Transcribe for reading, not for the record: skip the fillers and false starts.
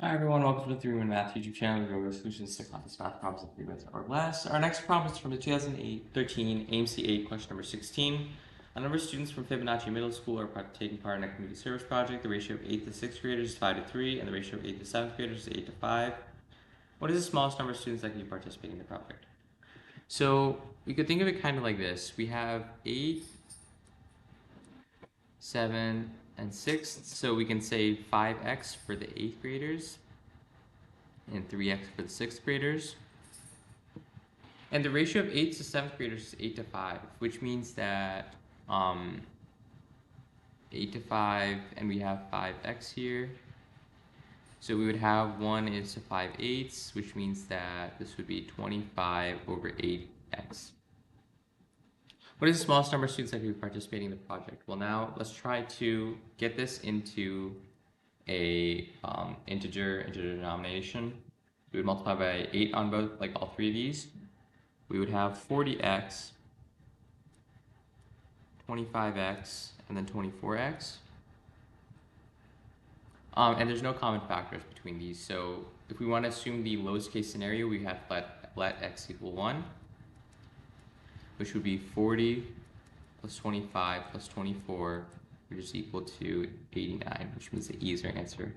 Hi everyone, welcome to the 3-Minute Math YouTube channel. We go over solutions to complex math problems in 3 minutes or less. Our next problem is from the 2013 AMC 8 question number 16. A number of students from Fibonacci Middle School are taking part in a community service project. The ratio of 8th to 6th graders is 5 to 3, and the ratio of 8th to 7th graders is 8 to 5. What is the smallest number of students that can be participating in the project? So we could think of it kind of like this. We have 8, 7, and 6, so we can say 5x for the 8th graders and 3x for the 6th graders. And the ratio of 8th to 7th graders is 8 to 5, which means that 8 to 5, and we have 5x here. So we would have 1 is to 5/8, which means that this would be 25 over 8x. What is the smallest number of students that could be participating in the project? Well, now let's try to get this into a integer denomination. We would multiply by 8 on both, like all three of these. We would have 40x, 25x, and then 24x. And there's no common factors between these. So if we want to assume the lowest case scenario, we have let x equal 1, which would be 40 plus 25 plus 24, which is equal to 89, which means the E is our answer.